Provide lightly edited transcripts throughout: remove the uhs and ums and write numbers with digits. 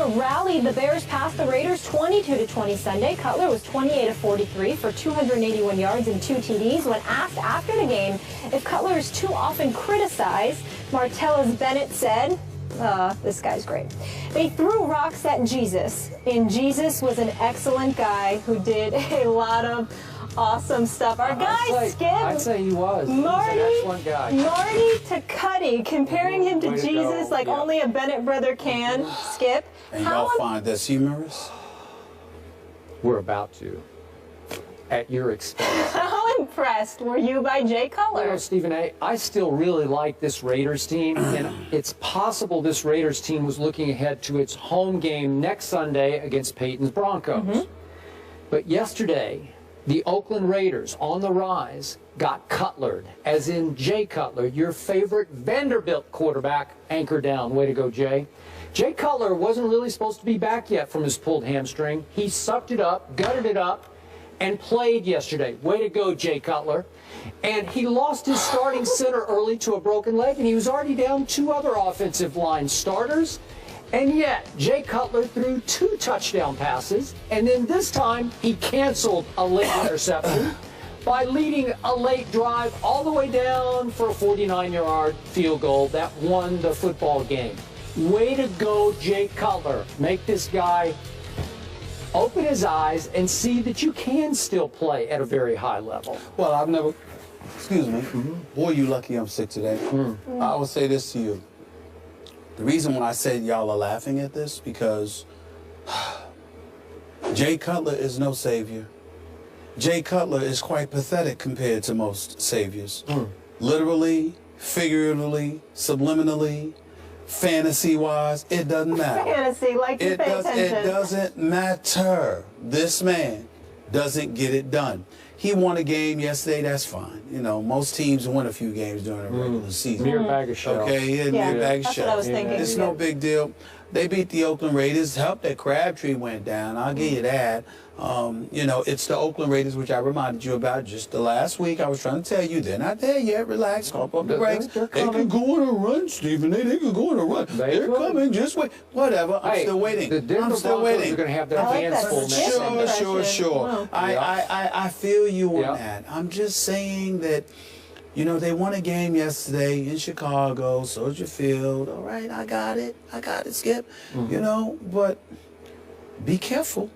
Cutler rallied the Bears past the Raiders 22-20 Sunday. Cutler was 28 of 43 for 281 yards and 2 TDs. When asked after the game if Cutler is too often criticized, Martellus Bennett said, this guy's great. They threw rocks at Jesus, and Jesus was an excellent guy who did a lot of awesome stuff. Our guy, Skip. I'd say he was. Marty, He was an excellent guy. Marty to Cuddy, comparing him to Jesus like yeah. only a Bennett brother can. Skip. And y'all find this humorous? We're about to. At your expense. How impressed were you by Jay Cutler? Well, Stephen A., I still really like this Raiders team, and it's possible this Raiders team was looking ahead to its home game next Sunday against Peyton's Broncos. But yesterday, the Oakland Raiders, on the rise, got Cutlered, as in Jay Cutler, your favorite Vanderbilt quarterback, anchor down. Way to go, Jay. Jay Cutler wasn't really supposed to be back yet from his pulled hamstring. He sucked it up, gutted it up, and played yesterday. Way to go, Jay Cutler. And he lost his starting center early to a broken leg, and he was already down 2 other offensive line starters. And yet, Jay Cutler threw 2 touchdown passes, and then this time he canceled a late interception by leading a late drive all the way down for a 49-yard field goal that won the football game. Way to go, Jay Cutler. Make this guy open his eyes and see that you can still play at a very high level. Well, I've never, excuse me, boy, you lucky I'm sick today. I will say this to you. The reason why I said y'all are laughing at this, because Jay Cutler is no savior. Jay Cutler is quite pathetic compared to most saviors. Literally, figuratively, subliminally, fantasy-wise, it doesn't matter. Fantasy, like you pay attention. It doesn't matter. This man doesn't get it done. He won a game yesterday, that's fine. You know, most teams win a few games during the regular season. Mere bag of shells. Okay, mere bag of that's shells. what I was thinking. It's no big deal. They beat the Oakland Raiders. Helped that Crabtree went down. I'll give you that. You know, it's the Oakland Raiders, which I reminded you about just the last week. I was trying to tell you, they're not there yet. Relax. Pump up the brakes. They can go on a run, Stephen. They can go on a run. They're coming. Just wait. Whatever. I'm still waiting. The Denver I'm still Broncos waiting. are going to have their hands full next Sunday. Sure. Wow. I feel you on that. I'm just saying that, you know, they won a game yesterday in Chicago, Soldier Field. All right, I got it, Skip. You know, but be careful.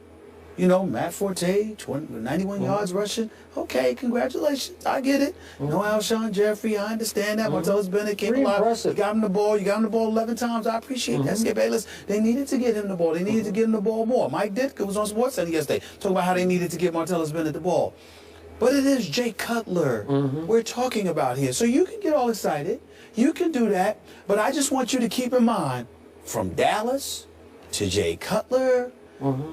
You know, Matt Forte, 91 yards rushing. Okay, congratulations. I get it. No Alshon Jeffrey, I understand that. Martellus Bennett came alive. You got him the ball. You got him the ball 11 times. I appreciate that, Skip Bayless. They needed to get him the ball. They needed to get him the ball more. Mike Ditka was on SportsCenter yesterday talking about how they needed to get Martellus Bennett the ball. But it is Jay Cutler we're talking about here. So you can get all excited. You can do that. But I just want you to keep in mind, from Dallas to Jay Cutler,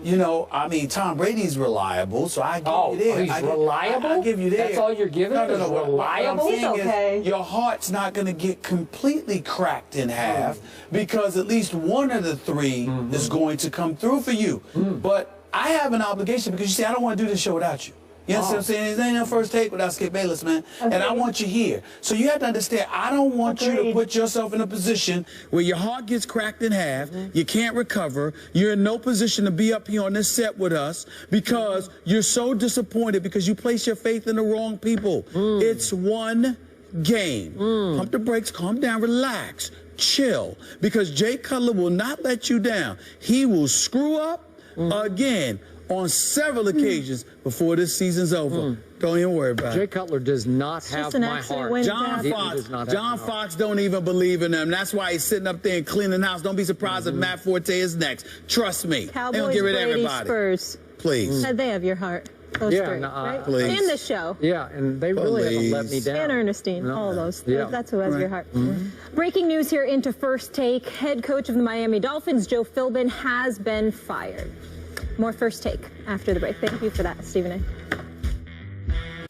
you know, I mean, Tom Brady's reliable, so I give you there. He's reliable? I give you there. That's all you're giving? No. Reliable? What I'm saying He's okay. is your heart's not going to get completely cracked in half because at least one of the 3 is going to come through for you. But I have an obligation because, you see, I don't want to do this show without you. You understand what I'm saying? It ain't no first take without Skip Bayless, man. And I want you here. So you have to understand, I don't want you to put yourself in a position where your heart gets cracked in half, you can't recover, you're in no position to be up here on this set with us because you're so disappointed because you place your faith in the wrong people. It's one game. Pump the brakes, calm down, relax, chill, because Jay Cutler will not let you down. He will screw up again on several occasions before this season's over. Don't even worry about it. Jay Cutler does not have my heart. John Fox don't even believe in him. That's why he's sitting up there and cleaning the house. Don't be surprised if Matt Forte is next. Trust me. Cowboys, they don't get rid of Brady, everybody. Spurs. Please. They have your heart. Those 3, right? please. And the show. Yeah, and they really haven't let me down. And Ernestine, all those. Yeah. That's who has your heart. Breaking news here into First Take. Head coach of the Miami Dolphins, Joe Philbin, has been fired. More First Take after the break. Thank you for that, Stephen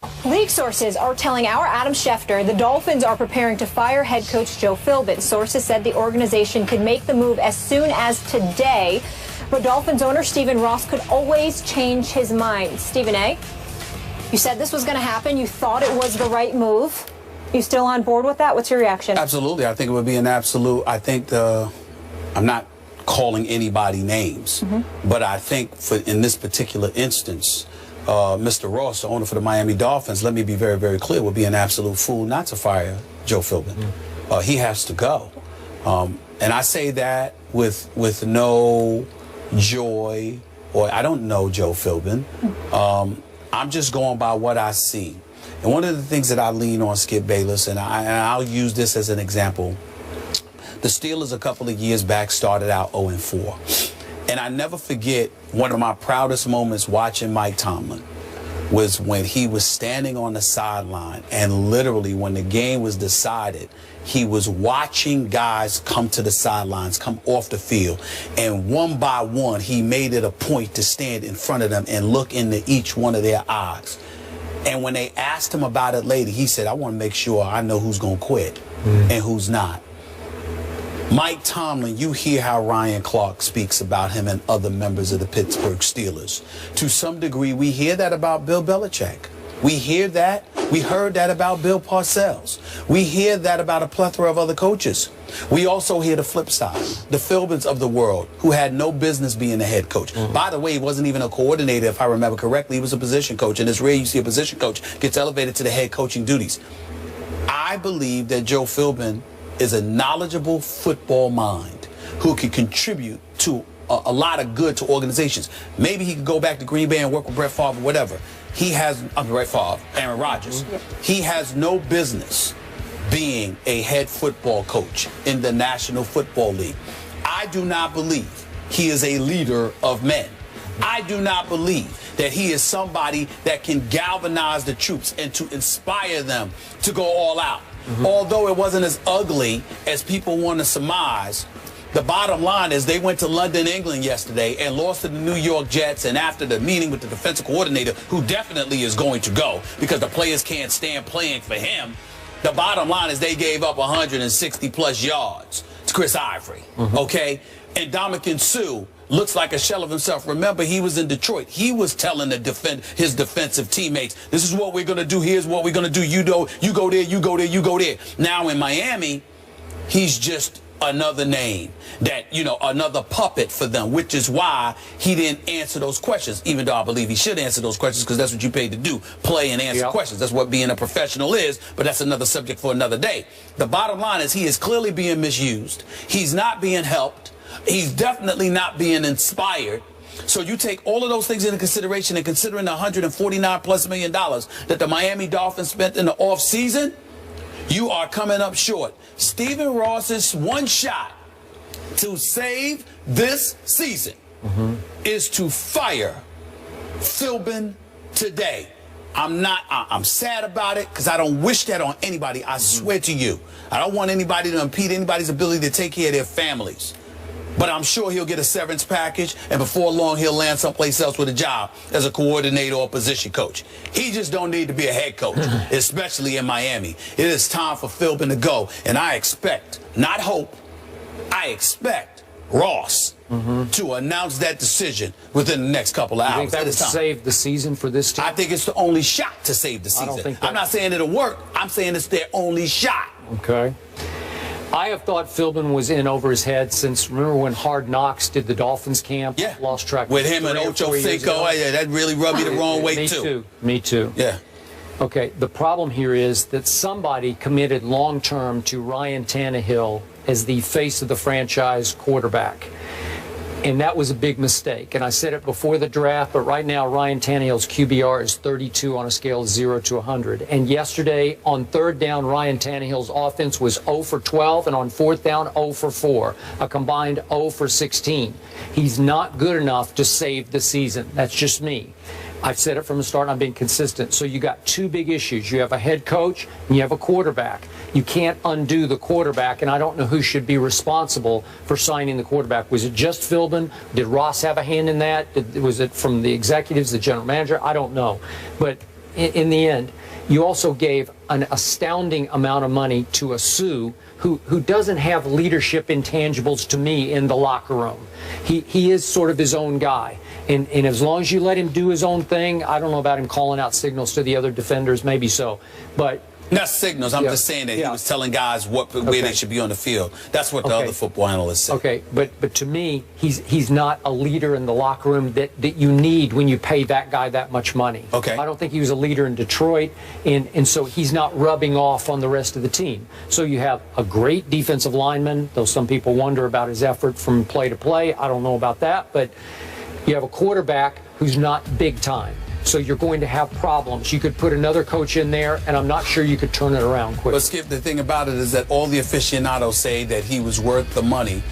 A. League sources are telling our Adam Schefter the Dolphins are preparing to fire head coach Joe Philbin. Sources said the organization could make the move as soon as today, but Dolphins owner Stephen Ross could always change his mind. Stephen A., you said this was going to happen. You thought it was the right move. You still on board with that? What's your reaction? Absolutely. I think it would be an absolute. I think I'm not calling anybody names. But I think in this particular instance, Mr. Ross, the owner for the Miami Dolphins, let me be very, very clear, would be an absolute fool not to fire Joe Philbin. He has to go. And I say that with no joy, or I don't know Joe Philbin. I'm just going by what I see. And one of the things that I lean on, Skip Bayless, and I'll use this as an example, the Steelers a couple of years back started out 0-4. And I never forget one of my proudest moments watching Mike Tomlin was when he was standing on the sideline, and literally when the game was decided, he was watching guys come to the sidelines, come off the field, and one by one he made it a point to stand in front of them and look into each one of their eyes. And when they asked him about it later, he said, I want to make sure I know who's going to quit and who's not. Mike Tomlin, you hear how Ryan Clark speaks about him and other members of the Pittsburgh Steelers. To some degree, we hear that about Bill Belichick. We hear that. We heard that about Bill Parcells. We hear that about a plethora of other coaches. We also hear the flip side, the Philbins of the world, who had no business being the head coach. By the way, he wasn't even a coordinator, if I remember correctly. He was a position coach, and it's rare you see a position coach gets elevated to the head coaching duties. I believe that Joe Philbin is a knowledgeable football mind who can contribute to a lot of good to organizations. Maybe he could go back to Green Bay and work with Brett Favre or whatever. He has, Brett Favre, Aaron Rodgers. He has no business being a head football coach in the National Football League. I do not believe he is a leader of men. I do not believe that he is somebody that can galvanize the troops and to inspire them to go all out. Although it wasn't as ugly as people want to surmise, the bottom line is they went to London, England yesterday and lost to the New York Jets, and after the meeting with the defensive coordinator, who definitely is going to go because the players can't stand playing for him, the bottom line is they gave up 160-plus yards to Chris Ivory, okay? And Ndamukong Suh looks like a shell of himself. Remember, he was in Detroit. He was telling his defensive teammates, this is what we're going to do. Here's what we're going to do. You go there, you go there, you go there. Now in Miami, he's just another name that, another puppet for them, which is why he didn't answer those questions, even though I believe he should answer those questions because that's what you paid to do, play and answer questions. That's what being a professional is, but that's another subject for another day. The bottom line is he is clearly being misused. He's not being helped. He's definitely not being inspired. So you take all of those things into consideration, and considering the $149+ million that the Miami Dolphins spent in the offseason, you are coming up short. Stephen Ross's one shot to save this season is to fire Philbin today. I'm sad about it because I don't wish that on anybody. I swear to you. I don't want anybody to impede anybody's ability to take care of their families. But I'm sure he'll get a severance package, and before long he'll land someplace else with a job as a coordinator or position coach. He just don't need to be a head coach, especially in Miami. It is time for Philbin to go, and I expect, not hope, I expect Ross to announce that decision within the next couple of hours. You think that would save the season for this team? I think it's the only shot to save the season. I'm not saying it'll work. I'm saying it's their only shot. Okay. I have thought Philbin was in over his head since, remember when Hard Knocks did the Dolphins camp? Yeah. Lost track. With him and Ocho Cinco. Yeah, that really rubbed me the wrong way, too. Me too. Yeah. Okay, the problem here is that somebody committed long-term to Ryan Tannehill as the face of the franchise quarterback. And that was a big mistake. And I said it before the draft, but right now Ryan Tannehill's QBR is 32 on a scale of 0 to 100. And yesterday, on third down, Ryan Tannehill's offense was 0 for 12, and on fourth down, 0 for 4, a combined 0 for 16. He's not good enough to save the season. That's just me. I've said it from the start, and I've been consistent. So you got two big issues. You have a head coach, and you have a quarterback. You can't undo the quarterback, and I don't know who should be responsible for signing the quarterback. Was it just Philbin? Did Ross have a hand in that? Was it from the executives, the general manager? I don't know. But in the end, you also gave an astounding amount of money to a Suh who doesn't have leadership intangibles to me in the locker room. He is sort of his own guy. And as long as you let him do his own thing, I don't know about him calling out signals to the other defenders, maybe so. But Not signals. I'm just saying that he was telling guys where they should be on the field. That's what the other football analysts say. Okay, but to me, he's not a leader in the locker room that you need when you pay that guy that much money. Okay. I don't think he was a leader in Detroit, and so he's not rubbing off on the rest of the team. So you have a great defensive lineman, though some people wonder about his effort from play to play. I don't know about that, but you have a quarterback who's not big time. So you're going to have problems. You could put another coach in there, and I'm not sure you could turn it around quickly. But Skip, the thing about it is that all the aficionados say that he was worth the money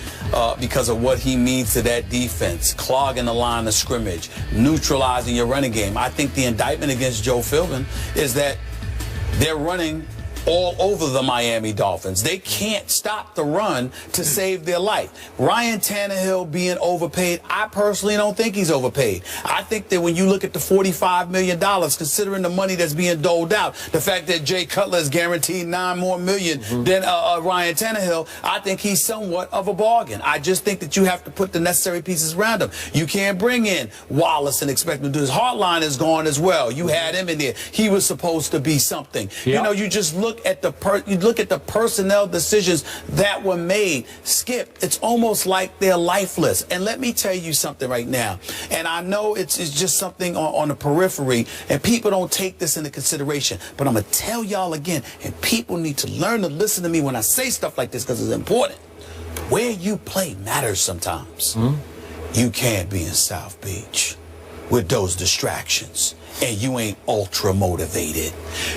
because of what he means to that defense, clogging the line of scrimmage, neutralizing your running game. I think the indictment against Joe Philbin is that they're running all over the Miami Dolphins. They can't stop the run to save their life. Ryan Tannehill being overpaid, I personally don't think he's overpaid. I think that when you look at the $45 million, considering the money that's being doled out, the fact that Jay Cutler is guaranteed $9 more million than Ryan Tannehill, I think he's somewhat of a bargain. I just think that you have to put the necessary pieces around him. You can't bring in Wallace and expect him to do his Hardline is gone as well. You had him in there. He was supposed to be something. You know, you just look at the personnel decisions that were made. Skip, it's almost like they're lifeless. And let me tell you something right now. And I know it's just something on the periphery, and people don't take this into consideration. But I'm going to tell y'all again, and people need to learn to listen to me when I say stuff like this because it's important. Where you play matters sometimes. You can't be in South Beach with those distractions and you ain't ultra motivated.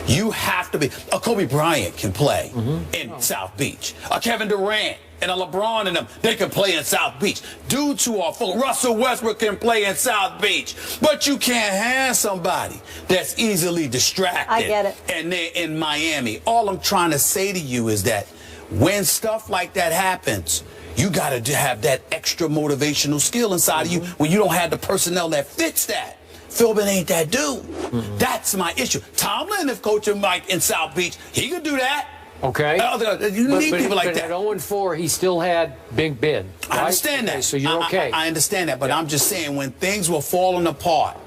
You have to be. A Kobe Bryant can play in South Beach. A Kevin Durant and a LeBron and them, they can play in South Beach. Dudes who are full. Russell Westbrook can play in South Beach. But you can't have somebody that's easily distracted. I get it. And they're in Miami. All I'm trying to say to you is that when stuff like that happens, you got to have that extra motivational skill inside of you when you don't have the personnel that fits that. Philbin ain't that dude. That's my issue. Tomlin, if coaching Mike in South Beach, he could do that. Okay. You need people like that. But at 0-4, he still had Big Ben. Right? I understand that. So you're okay. I understand that, but I'm just saying when things were falling apart,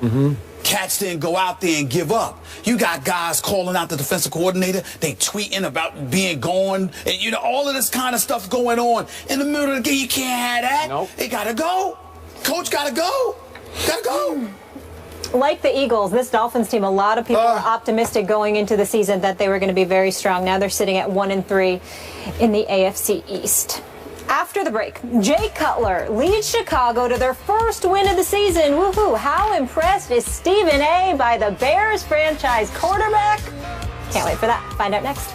cats didn't go out there and give up. You got guys calling out the defensive coordinator. They tweeting about being gone. And, you know, all of this kind of stuff going on. In the middle of the game, you can't have that. Nope. They got to go. Coach got to go. Got to go. Like the Eagles, this Dolphins team, a lot of people were optimistic going into the season that they were going to be very strong. Now they're sitting at 1-3 in the AFC East. After the break, Jay Cutler leads Chicago to their first win of the season. Woohoo! How impressed is Stephen A. by the Bears franchise quarterback? Can't wait for that. Find out next.